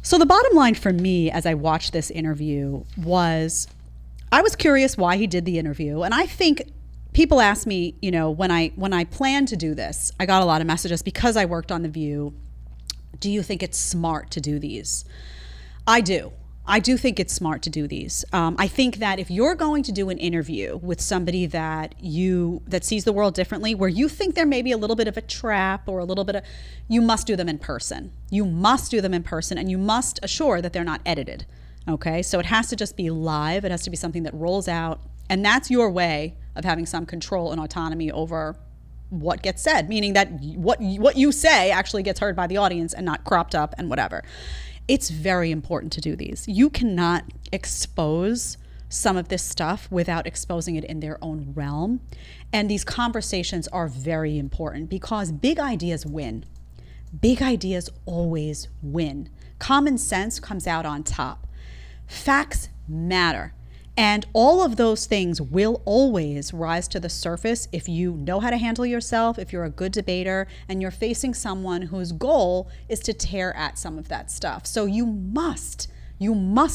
So the bottom line for me as I watched this interview was, I was curious why he did the interview. And I think people ask me, you know, when I planned to do this, I got a lot of messages because I worked on The View. Do you think it's smart to do these? I do. I do think it's smart to do these. I think that if you're going to do an interview with somebody that sees the world differently, where you think there may be a little bit of a trap or a little bit of, you must do them in person. You must do them in person, and you must assure that they're not edited. Okay, so it has to just be live. It has to be something that rolls out, and that's your way of having some control and autonomy over what gets said, meaning that what you say actually gets heard by the audience and not cropped up and whatever. It's very important to do these. You cannot expose some of this stuff without exposing it in their own realm. And these conversations are very important because big ideas win. Big ideas always win. Common sense comes out on top. Facts matter. And all of those things will always rise to the surface if you know how to handle yourself, if you're a good debater, and you're facing someone whose goal is to tear at some of that stuff. So you must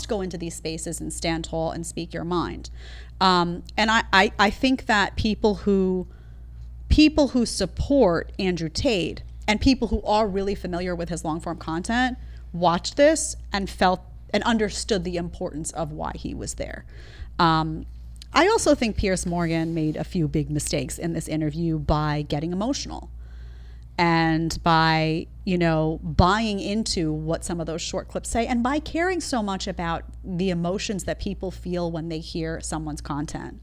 go into these spaces and stand tall and speak your mind. And I think that people who support Andrew Tate and people who are really familiar with his long form content watched this and felt and understood the importance of why he was there. I also think Piers Morgan made a few big mistakes in this interview by getting emotional and by, you know, buying into what some of those short clips say and by caring so much about the emotions that people feel when they hear someone's content.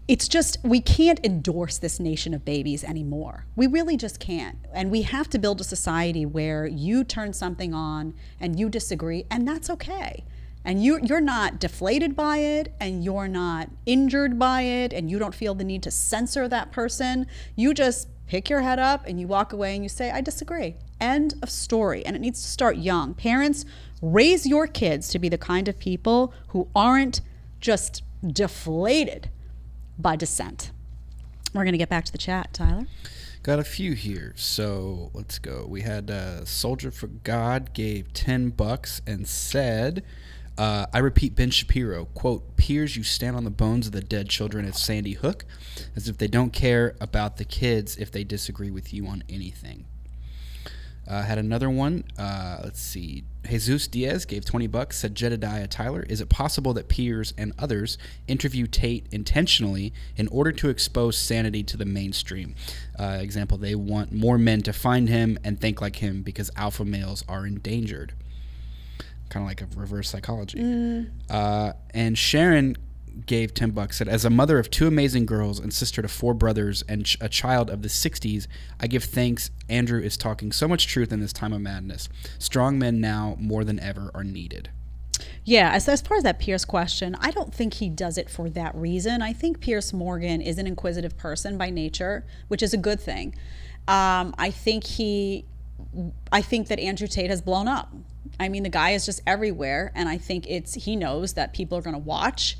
It's just, we can't endorse this nation of babies anymore. We really just can't. And we have to build a society where you turn something on and you disagree, and that's okay. And you're not deflated by it, and you're not injured by it, and you don't feel the need to censor that person. You just pick your head up and you walk away and you say, I disagree. End of story. And it needs to start young. Parents, raise your kids to be the kind of people who aren't just deflated by dissent. We're going to get back to the chat, Tyler. Got a few here, so let's go. We had Soldier for God gave $10 and said, I repeat Ben Shapiro, quote, Piers, you stand on the bones of the dead children of Sandy Hook, as if they don't care about the kids if they disagree with you on anything. Had another one. Let's see. Jesus Diaz gave $20, said Jedediah Tyler, is it possible that Piers and others interview Tate intentionally in order to expose sanity to the mainstream? Example, they want more men to find him and think like him because alpha males are endangered. Kind of like a reverse psychology. And Sharon gave $10, said, as a mother of 2 amazing girls and sister to 4 brothers and a child of the 60s, I give thanks Andrew is talking so much truth in this time of madness. Strong men now more than ever are needed. Yeah, as far as that Piers question, I don't think he does it for that reason. I think Piers Morgan is an inquisitive person by nature, which is a good thing. I think that Andrew Tate has blown up. I mean, the guy is just everywhere, and I think he knows that people are going to watch,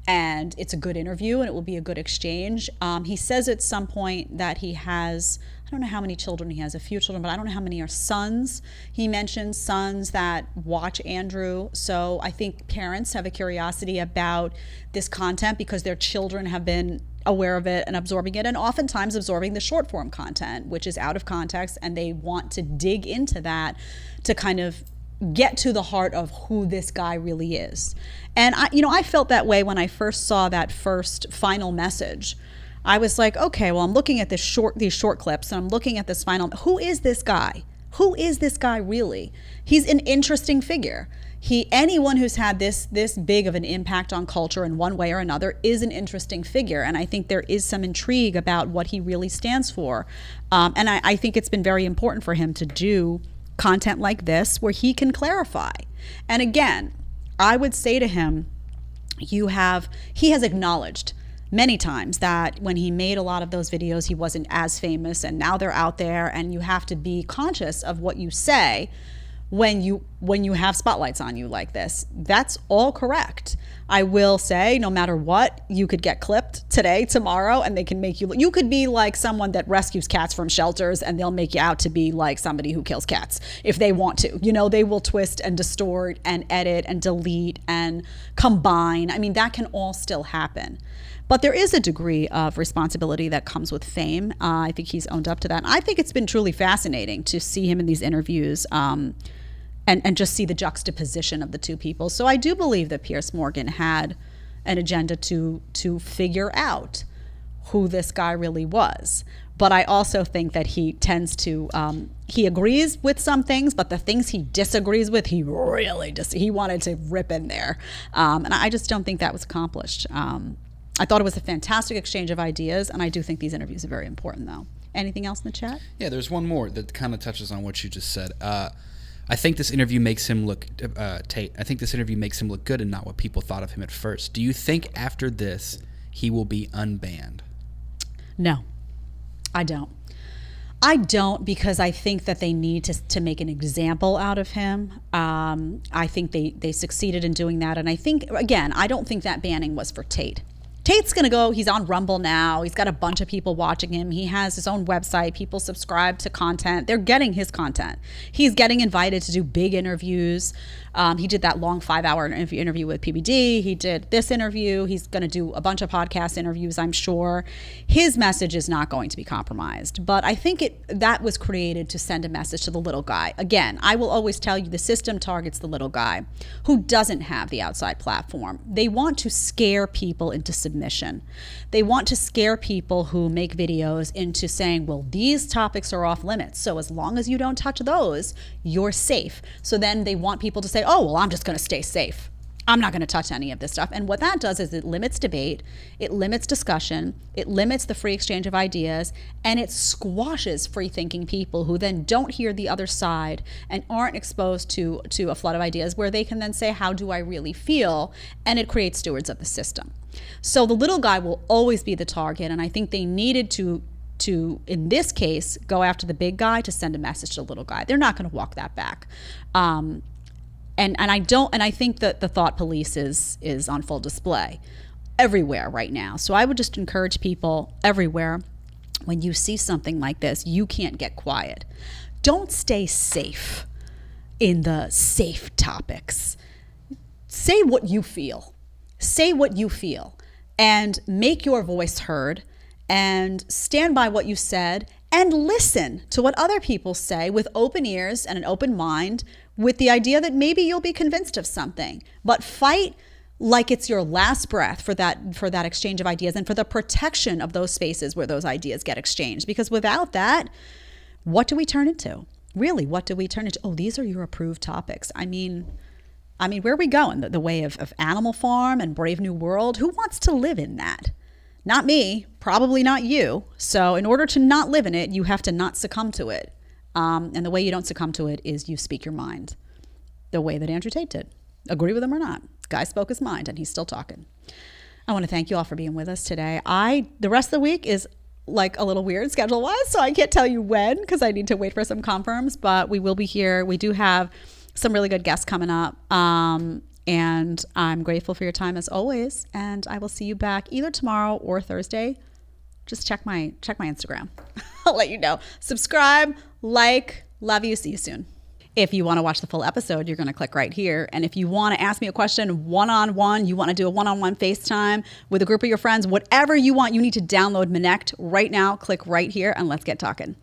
and it's a good interview, and it will be a good exchange. He says at some point that he has, I don't know how many children he has, a few children, but I don't know how many are sons. He mentions sons that watch Andrew. So I think parents have a curiosity about this content because their children have been aware of it and absorbing it, and oftentimes absorbing the short form content, which is out of context, and they want to dig into that to kind of get to the heart of who this guy really is. And I felt that way when I first saw that first final message. I was like, okay, well, I'm looking at these short clips, and I'm looking at this final. Who is this guy? Who is this guy really? He's an interesting figure. Anyone who's had this big of an impact on culture in one way or another is an interesting figure, and I think there is some intrigue about what he really stands for. And I think it's been very important for him to do content like this where he can clarify. And again, I would say to him, he has acknowledged many times that when he made a lot of those videos, he wasn't as famous, and now they're out there, and you have to be conscious of what you say. when you have spotlights on you like this. That's all correct. I will say, no matter what, you could get clipped today, tomorrow, and they can make you could be like someone that rescues cats from shelters, and they'll make you out to be like somebody who kills cats if they want to. They will twist and distort and edit and delete and combine. I mean, that can all still happen. But there is a degree of responsibility that comes with fame. I think he's owned up to that. And I think it's been truly fascinating to see him in these interviews, and just see the juxtaposition of the two people. So I do believe that Piers Morgan had an agenda to figure out who this guy really was. But I also think that he tends to, he agrees with some things, but the things he disagrees with, he really he wanted to rip in there. And I just don't think that was accomplished. I thought it was a fantastic exchange of ideas, and I do think these interviews are very important, though. Anything else in the chat? Yeah, there's one more that kind of touches on what you just said. I think this interview makes him look, Tate, I think this interview makes him look good and not what people thought of him at first. Do you think after this, he will be unbanned? No, I don't. I don't, because I think that they need to make an example out of him. I think they succeeded in doing that. And I think, again, I don't think that banning was for Tate. Tate's going to go, he's on Rumble now. He's got a bunch of people watching him. He has his own website. People subscribe to content. They're getting his content. He's getting invited to do big interviews. He did that long 5-hour interview with PBD. He did this interview. He's going to do a bunch of podcast interviews, I'm sure. His message is not going to be compromised. But I think that was created to send a message to the little guy. Again, I will always tell you the system targets the little guy who doesn't have the outside platform. They want to scare people into submission. They want to scare people who make videos into saying, well, these topics are off limits. So as long as you don't touch those, you're safe. So then they want people to say, oh, well, I'm just going to stay safe. I'm not going to touch any of this stuff. And what that does is it limits debate, it limits discussion, it limits the free exchange of ideas, and it squashes free-thinking people who then don't hear the other side and aren't exposed to a flood of ideas where they can then say, how do I really feel? And it creates stewards of the system. So the little guy will always be the target, and I think they needed to in this case, go after the big guy to send a message to the little guy. They're not going to walk that back. And I think that the thought police is on full display everywhere right now. So I would just encourage people everywhere, when you see something like this, you can't get quiet. Don't stay safe in the safe topics. Say what you feel. Say what you feel and make your voice heard and stand by what you said and listen to what other people say with open ears and an open mind, with the idea that maybe you'll be convinced of something. But fight like it's your last breath for that exchange of ideas and for the protection of those spaces where those ideas get exchanged. Because without that, what do we turn into? Really, what do we turn into? Oh, these are your approved topics. I mean, where are we going? The way of Animal Farm and Brave New World? Who wants to live in that? Not me, probably not you. So in order to not live in it, you have to not succumb to it. And the way you don't succumb to it is you speak your mind, the way that Andrew Tate did. Agree with him or not. Guy spoke his mind and he's still talking. I want to thank you all for being with us today. The rest of the week is like a little weird schedule-wise, so I can't tell you when because I need to wait for some confirms, but we will be here. We do have some really good guests coming up. And I'm grateful for your time as always. And I will see you back either tomorrow or Thursday. Just check my Instagram. I'll let you know. Subscribe, like, love you. See you soon. If you want to watch the full episode, you're going to click right here. And if you want to ask me a question one-on-one, you want to do a one-on-one FaceTime with a group of your friends, whatever you want, you need to download Connect right now. Click right here and let's get talking.